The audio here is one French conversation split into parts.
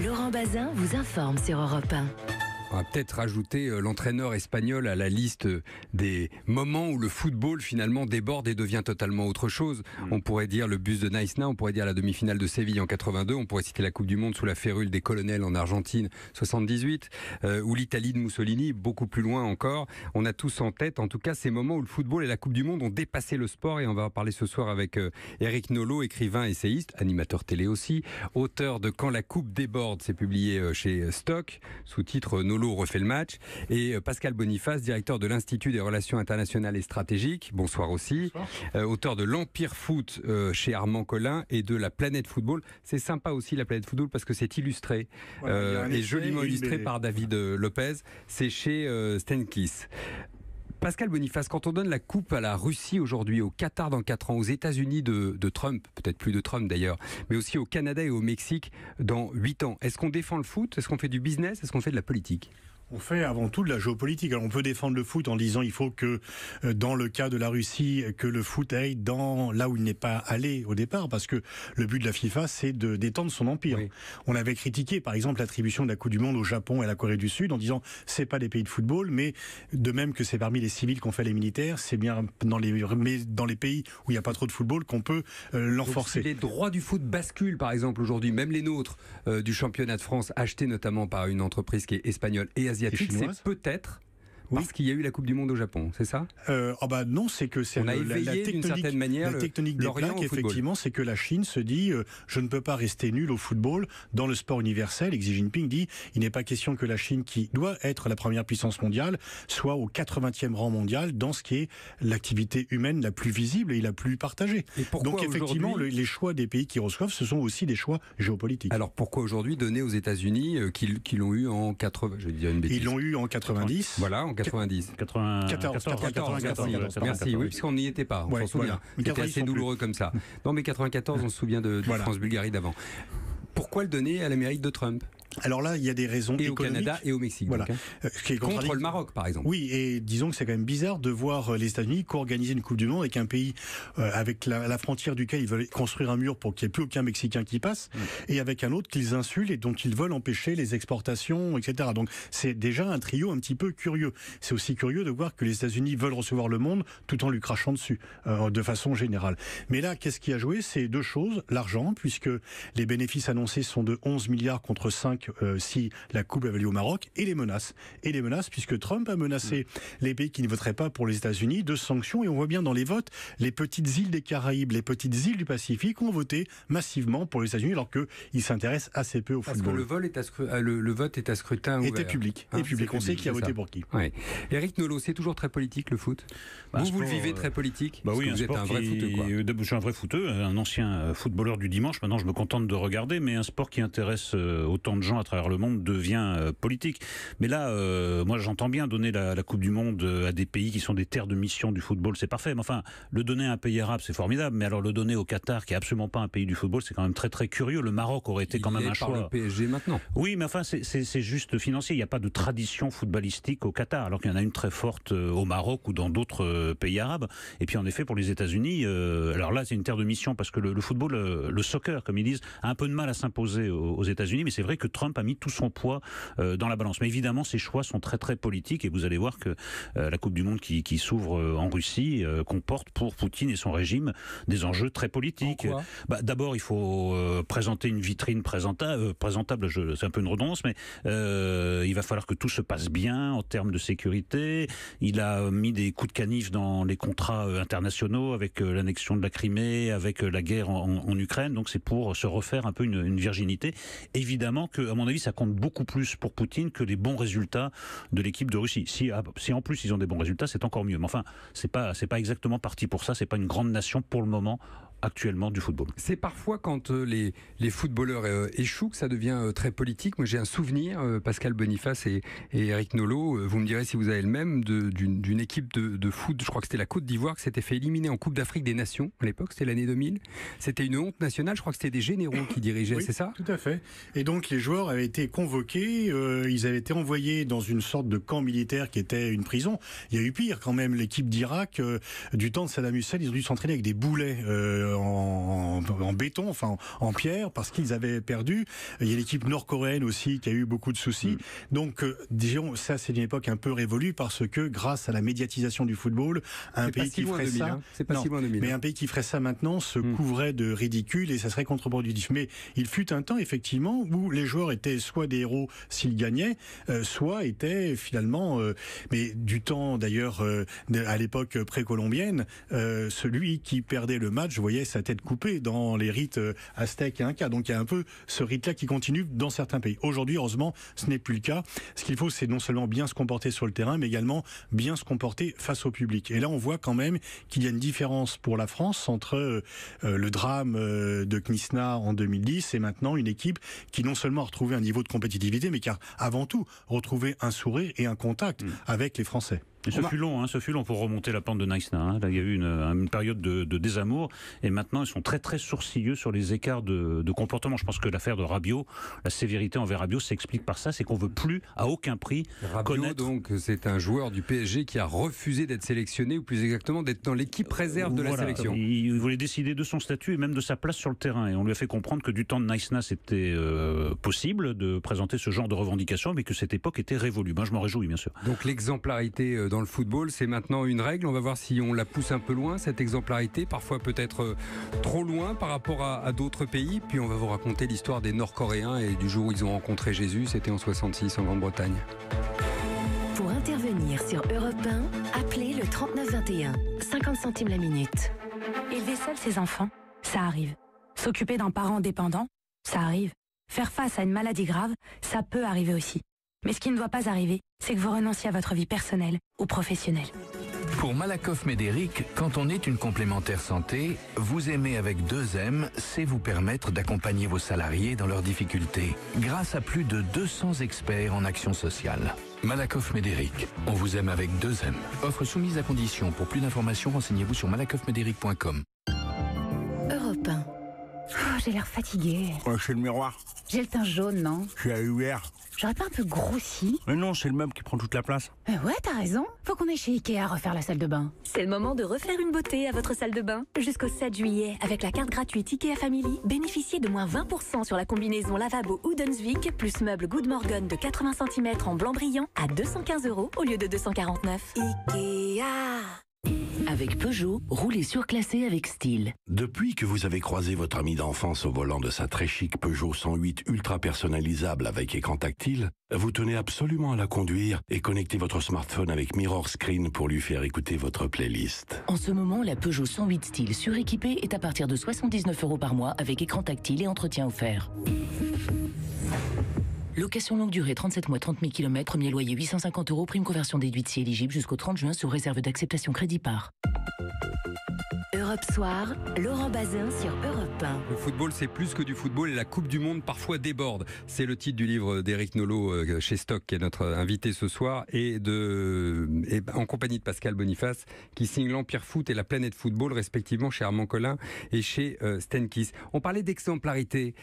Laurent Bazin vous informe sur Europe 1. On va peut-être rajouter l'entraîneur espagnol à la liste des moments où le football finalement déborde et devient totalement autre chose. On pourrait dire le bus de Naïsna, on pourrait dire la demi-finale de Séville en 82, on pourrait citer la Coupe du Monde sous la férule des colonels en Argentine 78, ou l'Italie de Mussolini, beaucoup plus loin encore. On a tous en tête en tout cas ces moments où le football et la Coupe du Monde ont dépassé le sport, et on va en parler ce soir avec Éric Nolot, écrivain, essayiste, animateur télé aussi, auteur de Quand la coupe déborde, c'est publié chez Stock, sous-titre Nolot refait le match, et Pascal Boniface, directeur de l'Institut des relations internationales et stratégiques, bonsoir aussi. Bonsoir. Auteur de l'Empire Foot chez Armand Collin et de la Planète Football. C'est sympa aussi la Planète Football parce que c'est illustré, et joliment illustré par David Lopez. C'est chez Stenkiss. Pascal Boniface, quand on donne la coupe à la Russie aujourd'hui, au Qatar dans 4 ans, aux États-Unis de Trump, peut-être plus de Trump d'ailleurs, mais aussi au Canada et au Mexique dans 8 ans, est-ce qu'on défend le foot? Est-ce qu'on fait du business? Est-ce qu'on fait de la politique? On fait avant tout de la géopolitique. Alors on peut défendre le foot en disant il faut que, dans le cas de la Russie, que le foot aille là où il n'est pas allé au départ, parce que le but de la FIFA, c'est de d'étendre son empire. Oui. On avait critiqué, par exemple, l'attribution de la Coupe du Monde au Japon et à la Corée du Sud en disant c'est pas des pays de football, mais de même que c'est parmi les civils qu'on fait les militaires, c'est bien dans les pays où il n'y a pas trop de football qu'on peut l'enforcer. Si les droits du foot basculent, par exemple, aujourd'hui, même les nôtres, du championnat de France, achetés notamment par une entreprise qui est espagnole et asiatique, c'est peut-être parce qu'il y a eu la Coupe du Monde au Japon, c'est ça? Non, c'est que c'est on a éveillé d'une certaine manière la technique des plaques, effectivement, c'est que la Chine se dit je ne peux pas rester nul au football dans le sport universel. Et Xi Jinping dit il n'est pas question que la Chine, qui doit être la première puissance mondiale, soit au 80e rang mondial dans ce qui est l'activité humaine la plus visible et la plus partagée. Donc effectivement, les choix des pays qui reçoivent, ce sont aussi des choix géopolitiques. Alors pourquoi aujourd'hui donner aux États-Unis qui l'ont eu en 80? Je vais dire une bêtise. Ils l'ont eu en 90. Voilà, en 90. 14. Merci, oui, puisqu'on n'y était pas, on s'en souvient. C'était assez douloureux comme ça. Non, mais 94, on se souvient de France-Bulgarie d'avant. Pourquoi le donner à l'Amérique de Trump? Alors là, il y a des raisons économiques. Et au Canada et au Mexique. Voilà. Donc, contre le Maroc, par exemple. Oui, et disons que c'est quand même bizarre de voir les États-Unis co-organiser une Coupe du Monde avec un pays avec la frontière duquel ils veulent construire un mur pour qu'il n'y ait plus aucun Mexicain qui passe, et avec un autre qu'ils insultent et dont ils veulent empêcher les exportations, etc. Donc c'est déjà un trio un petit peu curieux. C'est aussi curieux de voir que les États-Unis veulent recevoir le monde tout en lui crachant dessus, de façon générale. Mais là, qu'est-ce qui a joué? C'est deux choses. L'argent, puisque les bénéfices annoncés sont de 11 milliards contre 5 si la Coupe avait lieu au Maroc, et les menaces. Et les menaces, puisque Trump a menacé les pays qui ne voteraient pas pour les États-Unis de sanctions, et on voit bien dans les votes, les petites îles des Caraïbes, les petites îles du Pacifique ont voté massivement pour les États-Unis, alors qu'ils s'intéressent assez peu au football. Parce que le vote est à scrutin ouvert. Était public. Et public. On sait qui a voté pour qui. Ouais. Éric Nolot, c'est toujours très politique le foot? Vous le vivez très politique? Oui, vous êtes un vrai footeux, quoi. Je suis un vrai footeux, un ancien footballeur du dimanche. Maintenant, je me contente de regarder, mais un sport qui intéresse autant de gens à travers le monde devient politique. Mais là, moi j'entends bien donner la Coupe du Monde à des pays qui sont des terres de mission du football, c'est parfait. Mais enfin, le donner à un pays arabe, c'est formidable. Mais alors le donner au Qatar, qui est absolument pas un pays du football, c'est quand même très très curieux. Le Maroc aurait été quand même un choix. Par le PSG maintenant. Oui, mais enfin c'est juste financier. Il n'y a pas de tradition footballistique au Qatar, alors qu'il y en a une très forte au Maroc ou dans d'autres pays arabes. Et puis en effet, pour les États-Unis, alors là c'est une terre de mission parce que le football, le soccer, comme ils disent, a un peu de mal à s'imposer aux États-Unis. Mais c'est vrai que Trump a mis tout son poids dans la balance. Mais évidemment, ces choix sont très très politiques, et vous allez voir que la Coupe du Monde qui s'ouvre en Russie comporte pour Poutine et son régime des enjeux très politiques. D'abord, il faut présenter une vitrine présentable, c'est un peu une redondance, mais il va falloir que tout se passe bien en termes de sécurité. Il a mis des coups de canif dans les contrats internationaux avec l'annexion de la Crimée, avec la guerre en Ukraine, donc c'est pour se refaire un peu une virginité. Évidemment que, à mon avis, ça compte beaucoup plus pour Poutine que les bons résultats de l'équipe de Russie. Si en plus ils ont des bons résultats, c'est encore mieux. Mais enfin, c'est pas exactement parti pour ça. C'est pas une grande nation pour le moment actuellement du football. C'est parfois quand les footballeurs échouent que ça devient très politique. Moi j'ai un souvenir, Pascal Boniface et Éric Nolot, vous me direz si vous avez le même, d'une équipe de foot, je crois que c'était la Côte d'Ivoire, qui s'était fait éliminer en Coupe d'Afrique des Nations à l'époque, c'était l'année 2000. C'était une honte nationale, je crois que c'était des généraux qui dirigeaient, oui, c'est ça? Tout à fait. Et donc les joueurs avaient été convoqués, ils avaient été envoyés dans une sorte de camp militaire qui était une prison. Il y a eu pire quand même, l'équipe d'Irak, du temps de Saddam Hussein, ils ont dû s'entraîner avec des boulets en béton, enfin en pierre, parce qu'ils avaient perdu. Il y a l'équipe nord-coréenne aussi qui a eu beaucoup de soucis. Donc, disons, ça c'est une époque un peu révolue parce que grâce à la médiatisation du football, un pays qui ferait ça, mais un pays qui ferait ça maintenant se couvrait de ridicule et ça serait contre-productif. Mais il fut un temps effectivement où les joueurs étaient soit des héros s'ils gagnaient, soit étaient finalement, mais du temps d'ailleurs à l'époque précolombienne, celui qui perdait le match voyait sa tête coupée dans les rites aztèques et incas. Donc il y a un peu ce rite-là qui continue dans certains pays. Aujourd'hui, heureusement, ce n'est plus le cas. Ce qu'il faut, c'est non seulement bien se comporter sur le terrain, mais également bien se comporter face au public. Et là, on voit quand même qu'il y a une différence pour la France entre le drame de Knysna en 2010 et maintenant une équipe qui non seulement a retrouvé un niveau de compétitivité, mais qui a avant tout retrouvé un sourire et un contact avec les Français. Et ce fut long pour remonter la pente de Knysna. Là, il y a eu une période de désamour et maintenant ils sont très très sourcilleux sur les écarts de comportement. Je pense que l'affaire de Rabiot, la sévérité envers Rabiot s'explique par ça, c'est qu'on veut plus à aucun prix Rabiot, donc c'est un joueur du PSG qui a refusé d'être sélectionné, ou plus exactement d'être dans l'équipe réserve de la sélection. Il voulait décider de son statut et même de sa place sur le terrain. Et on lui a fait comprendre que du temps de Knysna c'était possible de présenter ce genre de revendications, mais que cette époque était révolue. Moi je m'en réjouis bien sûr. Donc l'exemplarité dans le football, c'est maintenant une règle. On va voir si on la pousse un peu loin, cette exemplarité, parfois peut-être trop loin par rapport à d'autres pays. Puis on va vous raconter l'histoire des Nord-Coréens et du jour où ils ont rencontré Jésus, c'était en 66 en Grande-Bretagne. Pour intervenir sur Europe 1, appelez le 3921, 50 centimes la minute. Élever seul ses enfants, ça arrive. S'occuper d'un parent dépendant, ça arrive. Faire face à une maladie grave, ça peut arriver aussi. Mais ce qui ne doit pas arriver, c'est que vous renonciez à votre vie personnelle ou professionnelle. Pour Malakoff Médéric, quand on est une complémentaire santé, vous aimer avec 2M, c'est vous permettre d'accompagner vos salariés dans leurs difficultés, grâce à plus de 200 experts en action sociale. Malakoff Médéric, on vous aime avec 2M. Offre soumise à condition. Pour plus d'informations, renseignez-vous sur malakoffmédéric.com. Europe 1. Oh, j'ai l'air fatiguée. Ouais, c'est le miroir. J'ai le teint jaune, non? Je suis à UR. J'aurais pas un peu grossi? Mais non, c'est le meuble qui prend toute la place. Ouais, t'as raison. Faut qu'on aille chez Ikea refaire la salle de bain. C'est le moment de refaire une beauté à votre salle de bain. Jusqu'au 7 juillet, avec la carte gratuite Ikea Family, bénéficiez de moins 20% sur la combinaison lavabo Udensvik plus meuble Good Morgan de 80 cm en blanc brillant à 215 € au lieu de 249. Ikea. Avec Peugeot, roulez surclassé avec style. Depuis que vous avez croisé votre ami d'enfance au volant de sa très chic Peugeot 108 ultra personnalisable avec écran tactile, vous tenez absolument à la conduire et connectez votre smartphone avec Mirror Screen pour lui faire écouter votre playlist. En ce moment, la Peugeot 108 style suréquipée est à partir de 79 € par mois avec écran tactile et entretien offert. Location longue durée, 37 mois, 30 000 km, premier loyer 850 €, prime conversion déduite si éligible jusqu'au 30 juin sous réserve d'acceptation crédit par. Europe Soir, Laurent Bazin sur Europe 1. Le football, c'est plus que du football et la Coupe du Monde parfois déborde. C'est le titre du livre d'Éric Nolot chez Stock, qui est notre invité ce soir, et en compagnie de Pascal Boniface, qui signe l'Empire Foot et la Planète Football, respectivement chez Armand Collin et chez Stenkiss. On parlait d'exemplarité.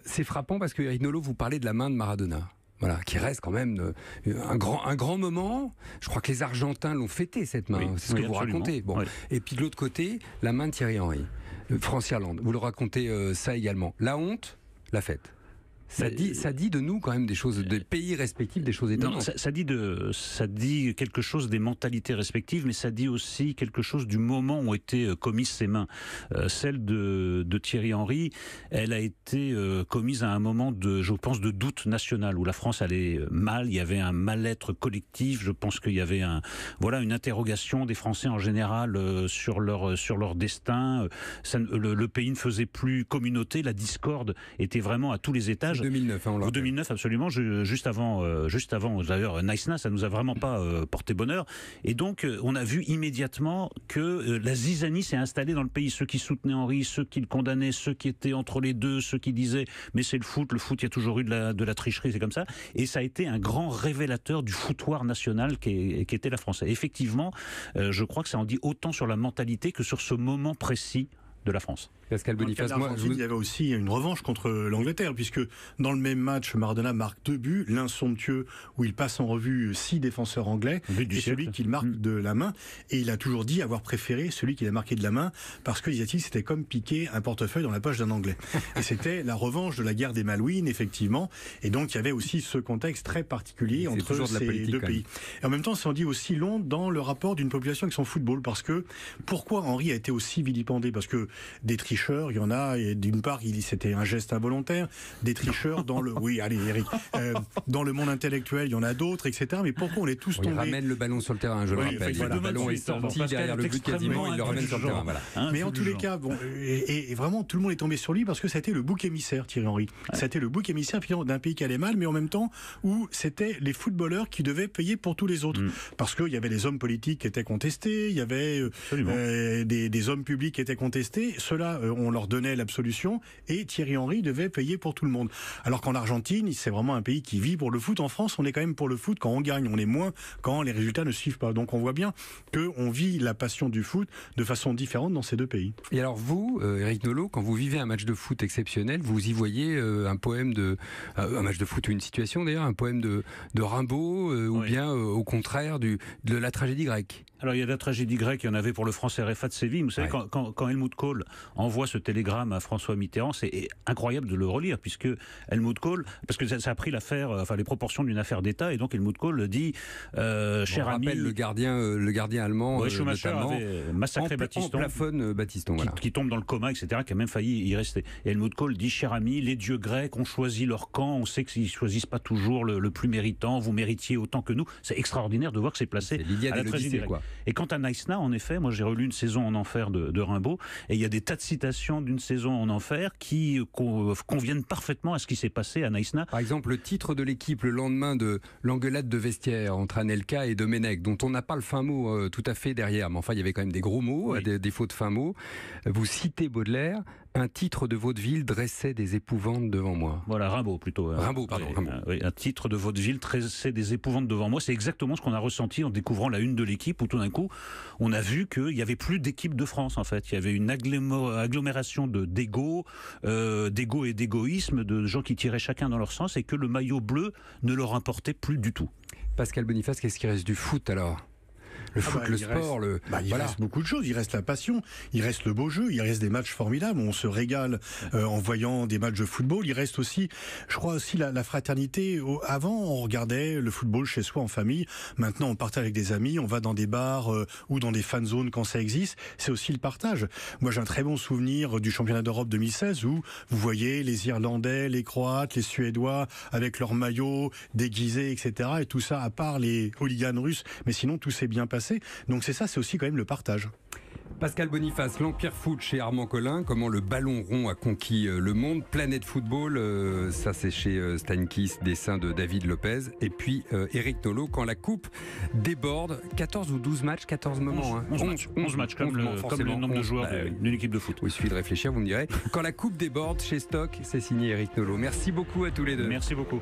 C'est frappant parce que Éric Nolot, vous parlez de la main de Maradona. Voilà, qui reste quand même un grand moment. Je crois que les Argentins l'ont fêté, cette main. C'est ce que vous racontez. Bon. Oui. Et puis de l'autre côté, la main de Thierry Henry. France-Irlande, vous le racontez ça également. La honte, la fête. Ça dit de nous quand même des choses, des pays respectifs, des choses étonnantes. Non, ça dit quelque chose des mentalités respectives, mais ça dit aussi quelque chose du moment où ont été commises ces mains. Celle de Thierry Henry, elle a été commise à un moment je pense, de doute national, où la France allait mal, il y avait un mal-être collectif, je pense qu'il y avait une interrogation des Français en général sur leur destin. Le pays ne faisait plus communauté, la discorde était vraiment à tous les étages. 2009, en 2009, absolument. Juste avant, d'ailleurs, Knysna, ça nous a vraiment pas porté bonheur. Et donc, on a vu immédiatement que la zizanie s'est installée dans le pays. Ceux qui soutenaient Henry, ceux qui le condamnaient, ceux qui étaient entre les deux, ceux qui disaient mais c'est le foot, il y a toujours eu de la tricherie, c'est comme ça. Et ça a été un grand révélateur du foutoir national qui était la France. Et effectivement, je crois que ça en dit autant sur la mentalité que sur ce moment précis de la France. Pascal Boniface, il y avait aussi une revanche contre l'Angleterre, puisque dans le même match, Maradona marque 2 buts, l'un somptueux où il passe en revue 6 défenseurs anglais, et celui qu'il marque de la main. Et il a toujours dit avoir préféré celui qu'il a marqué de la main, parce que, disait-il, c'était comme piquer un portefeuille dans la poche d'un Anglais. Et c'était la revanche de la guerre des Malouines, effectivement. Et donc, il y avait aussi ce contexte très particulier entre ces deux pays. Et en même temps, ça en dit aussi long dans le rapport d'une population avec son football, parce que pourquoi Henry a été aussi vilipendé? Parce que des tricheurs, il y en a, et d'une part, c'était un geste involontaire, des tricheurs dans le... Oui, allez, Eric. Dans le monde intellectuel, il y en a d'autres, etc. Mais pourquoi on est tous tombés? Il ramène le ballon sur le terrain, je le rappelle. Le ballon est sorti derrière le but quasiment, il le ramène sur le terrain. Voilà. Mais en tous les cas, et vraiment, tout le monde est tombé sur lui parce que ça a été le bouc émissaire, Thierry Henry. Ça a été le bouc émissaire d'un pays qui allait mal, mais en même temps où c'était les footballeurs qui devaient payer pour tous les autres. Parce qu'il y avait les hommes politiques qui étaient contestés, il y avait des hommes publics qui étaient contestés. Ceux-là, on leur donnait l'absolution et Thierry Henry devait payer pour tout le monde. Alors qu'en Argentine, c'est vraiment un pays qui vit pour le foot. En France, on est quand même pour le foot quand on gagne. On est moins quand les résultats ne suivent pas. Donc on voit bien qu'on vit la passion du foot de façon différente dans ces deux pays. Et alors vous, Éric Nolot, quand vous vivez un match de foot exceptionnel, vous y voyez un poème un match de foot ou une situation d'ailleurs, un poème de Rimbaud ou bien au contraire de la tragédie grecque? Alors il y a de la tragédie grecque, il y en avait pour le France RFA de Séville. Vous savez, quand Helmut Kohl envoie ce télégramme à François Mitterrand, c'est incroyable de le relire, puisque Helmut Kohl, parce que ça a pris les proportions d'une affaire d'État, et donc Helmut Kohl dit, cher ami... le gardien allemand, Schumacher avait massacré Battiston, plafonne Battiston, qui tombe dans le coma, etc., qui a même failli y rester. Et Helmut Kohl dit, cher ami, les dieux grecs ont choisi leur camp, on sait qu'ils ne choisissent pas toujours le plus méritant, vous méritiez autant que nous. C'est extraordinaire de voir que c'est placé à la tragédie grecque. Et quant à Naïsna, en effet, moi j'ai relu Une saison en enfer de Rimbaud, et il y a des tas de citations d'Une saison en enfer qui conviennent parfaitement à ce qui s'est passé à Naïsna. Par exemple, le titre de l'équipe le lendemain de l'engueulade de vestiaire entre Anelka et Domenech, dont on n'a pas le fin mot tout à fait derrière, mais enfin il y avait quand même des gros mots, des défauts de fin mots. Vous citez Baudelaire, un titre de vaudeville dressait des épouvantes devant moi. Voilà, Rimbaud plutôt. Rimbaud, pardon. Rimbaud. Un titre de vaudeville dressait des épouvantes devant moi. C'est exactement ce qu'on a ressenti en découvrant la une de l'équipe, où tout d'un coup, on a vu qu'il n'y avait plus d'équipe de France, en fait. Il y avait une agglomération d'égo et d'égoïsme, de gens qui tiraient chacun dans leur sens, et que le maillot bleu ne leur importait plus du tout. Pascal Boniface, qu'est-ce qui reste du foot alors? Le foot, le sport, il reste beaucoup de choses. Il reste la passion, il reste le beau jeu, il reste des matchs formidables. On se régale en voyant des matchs de football. Il reste aussi, je crois aussi la fraternité. Avant, on regardait le football chez soi en famille. Maintenant, on partage avec des amis, on va dans des bars ou dans des fan zones quand ça existe. C'est aussi le partage. Moi, j'ai un très bon souvenir du championnat d'Europe 2016 où vous voyez les Irlandais, les Croates, les Suédois avec leurs maillots déguisés, etc. Et tout ça, à part les hooligans russes. Mais sinon, tout s'est bien passé. Donc c'est aussi quand même le partage. Pascal Boniface, l'Empire Foot chez Armand Collin, comment le ballon rond a conquis le monde. Planète Football, ça c'est chez Steinkiss, dessin de David Lopez. Et puis Éric Nolot, quand la coupe déborde, 14 ou 12 matchs, 14 moments. 11 matchs, comme le nombre de joueurs d'une équipe de foot. Il suffit de réfléchir, vous me direz. Quand la coupe déborde chez Stock, c'est signé Éric Nolot. Merci beaucoup à tous les deux. Merci beaucoup.